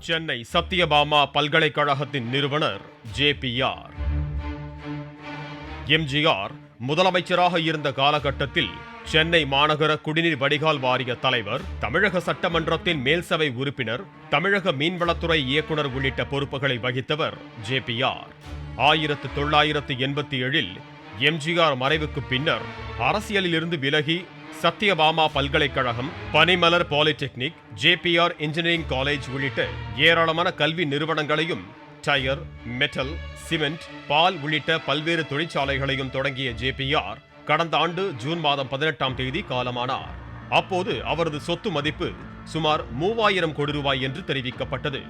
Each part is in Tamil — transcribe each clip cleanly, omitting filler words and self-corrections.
சென்னை சத்யபாமா பல்கலைக்கழகத்தின் நிறுவனர் ஜே.பி.ஆர். எம்.ஜி.ஆர். முதலமைச்சராக இருந்த காலகட்டத்தில் சென்னை மாநகர குடிநீர் வடிகால் வாரிய தலைவர், தமிழக சட்டமன்றத்தின் மேல்சபை உறுப்பினர், தமிழக மீன்வளத்துறை இயக்குனர் உள்ளிட்ட பொறுப்புகளை வகித்தவர் ஜே.பி.ஆர். 1987 எம்.ஜி.ஆர். மறைவுக்கு பின்னர் அரசியலிலிருந்து விலகி சத்யபாமா பல்கலைக்கழகம், பனிமலர் பாலிடெக்னிக், ஜே.பி.ஆர். இன்ஜினியரிங் காலேஜ் உள்ளிட்ட ஏராளமான கல்வி நிறுவனங்களையும், டயர், மெட்டல், சிமெண்ட், பால் உள்ளிட்ட பல்வேறு தொழிற்சாலைகளையும் தொடங்கிய ஜே.பி.ஆர். கடந்த ஆண்டு ஜூன் மாதம் 18ஆம் தேதி காலமானார். அப்போது அவரது சொத்து மதிப்பு சுமார் 3000 கோடி ரூபாய் என்று தெரிவிக்கப்பட்டது.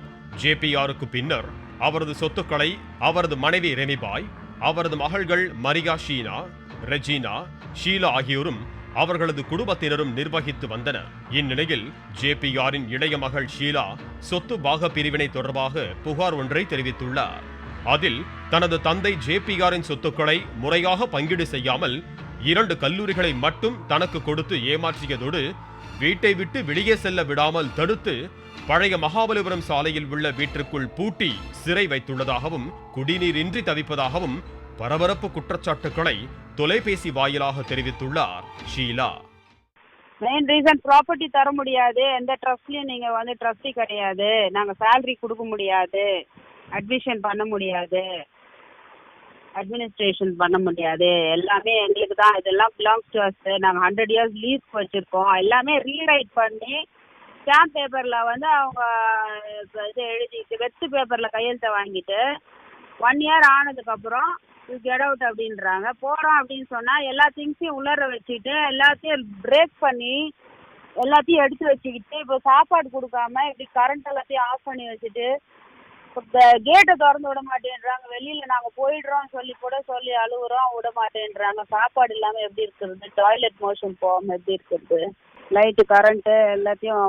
ஜே.பி.ஆருக்கு பின்னர் அவரது சொத்துக்களை அவரது மனைவி ரெமிபாய், அவரது மகள்கள் மரியா ஷீனா, ரெஜினா, ஷீலா ஆகியோரும் அவர்களது குடும்பத்தினரும் நிர்வகித்து வந்தனர். இந்நிலையில் ஜே.பி.ஆரின் இளைய மகள் ஷீலா சொத்து பாக பிரிவினை தொடர்பாக புகார் ஒன்றை தெரிவித்துள்ளார். அதில் தனது தந்தை ஜே.பி.ஆரின் சொத்துக்களை முறையாக பங்கீடு செய்யாமல் 2 கல்லூரிகளை மட்டும் தனக்கு கொடுத்து ஏமாற்றியதோடு வீட்டை விட்டு வெளியே செல்ல விடாமல் தடுத்து பழைய மகாபலிபுரம் சாலையில் உள்ள வீட்டிற்குள் பூட்டி சிறை வைத்துள்ளதாகவும், குடிநீரின்றி தவிப்பதாகவும் பரபரப்பு குற்றச்சாட்டுக்களை தொலைபேசி வாயிலாக தெரிவித்துள்ளார் ஷீலா. மெயின் ரீசன் ப்ராப்பர்ட்டி தர முடியாது, எந்த ட்ரஸ்ட்லயும் நீங்க ட்ரஸ்டி கிடையாது, நாங்க சேலரி கொடுக்க முடியாது, அட்மிஷன் பண்ண முடியாது, அட்மினிஸ்ட்ரேஷன் பண்ண முடியாது, எல்லாமே எங்களுக்கு தான், இதெல்லாம் பிலாங்ஸ் டு அஸ், நாங்க 100 இயர்ஸ் லீஸ் வச்சிருக்கோம், எல்லாமே ரீரைட் பண்ணி ஸ்டாம்ப் பேப்பர்ல அவங்க இது எழுதிட்டு வெத்து பேப்பர்ல கையெழுத்தை வாங்கிட்டு 1 இயர் ஆனதுக்கு அப்புறம் கெட் அவுட் அப்படின்றாங்க. போறோம் அப்படின்னு சொன்னா எல்லா திங்ஸையும் உள்ளர வச்சுட்டு எல்லாத்தையும் பிரேக் பண்ணி எல்லாத்தையும் எடுத்து வச்சுக்கிட்டு இப்போ சாப்பாடு கொடுக்காம இப்படி கரண்ட் எல்லாத்தையும் ஆஃப் பண்ணி வச்சுட்டு கேட்டை திறந்து விட மாட்டேன்றாங்க. வெளியில நாங்க போயிடுறோம் சொல்லி அழுகுறோம், விட மாட்டேன்றாங்க. சாப்பாடு இல்லாம எப்படி இருக்கிறது, டாய்லெட் மோஷன் போகாம எப்படி இருக்கிறது, லைட்டு கரண்ட்டு எல்லாத்தையும்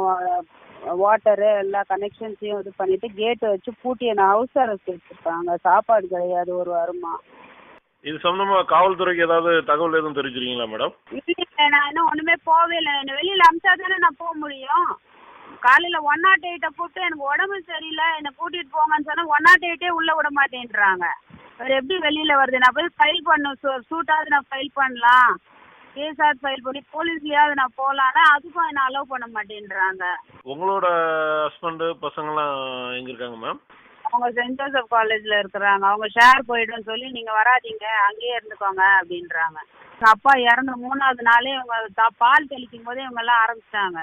வாட்டரு எல்லா கனெக்ஷன்ஸையும் இது பண்ணிட்டு கேட்டு வச்சு பூட்டி என்ன ஹவுஸ் அரெஸ்ட் வச்சிருக்காங்க. சாப்பாடு கிடையாது ஒரு வாரமா. இது சம்பந்தமா காவல்துறைக்கு ஏதாவது தகவல் எதுவும் தெரிஞ்சிருக்கீங்களா மேடம்? இல்லை, நான் இன்னும் ஒண்ணுமே போவே இல்லை. என்ன வெளியில அமிச்சா தானே நான் போக முடியும். காலையில 108 கூப்பிட்டு எனக்கு உடம்பு சரியில்லை என்ன கூட்டிட்டு போங்கன்னு சொன்னா 108 உள்ள விட மாட்டேன்றாங்க. வேற எப்படி வெளியில வருது? நான் போய் ஃபைல் பண்ணும், சூட்டாவது நான் ஃபைல் பண்ணலாம், கேஸாவது ஃபைல் பண்ணி போலீஸ்லயாவது நான் போகலான்னா அதுக்கும் என்ன அலோவ் பண்ண மாட்டேன்றாங்க. உங்களோட ஹஸ்பண்டு பசங்களாம் எங்க இருக்காங்க மேம்? அவங்க சென்ட் ஜோசப் காலேஜ்ல இருக்கிறாங்க. அவங்க ஷேர் போயிடுன்னு சொல்லி நீங்க வராதீங்க, அங்கேயே இருந்துக்கோங்க அப்படின்றாங்க. அப்பா இறந்த 3ஆவது நாளே இவங்க பால் தெளிக்கும் போதே இவங்க எல்லாம் ஆரம்பிச்சிட்டாங்க.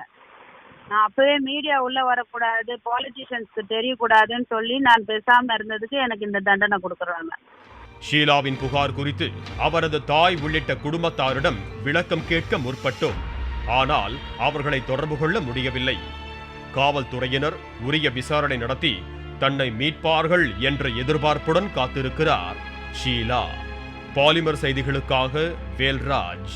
நான் அப்பவே மீடியா உள்ள வரக்கூடாது, பாலிட்டிஷியன்ஸ்க்கு தெரியக்கூடாதுன்னு சொல்லி நான் பேசாம இருந்ததுக்கு எனக்கு இந்த தண்டனை கொடுக்குறாங்க. ஷீலாவின் புகார் குறித்து அவரது தாய் உள்ளிட்ட குடும்பத்தாரிடம் விளக்கம் கேட்க முற்பட்டோம். ஆனால் அவர்களை தொடர்பு கொள்ள முடியவில்லை. காவல்துறையினர் உரிய விசாரணை நடத்தி தன்னை மீட்பார்கள் என்ற எதிர்பார்ப்புடன் காத்திருக்கிறார் ஷீலா. பாலிமர் செய்திகளுக்காக வேல்ராஜ்.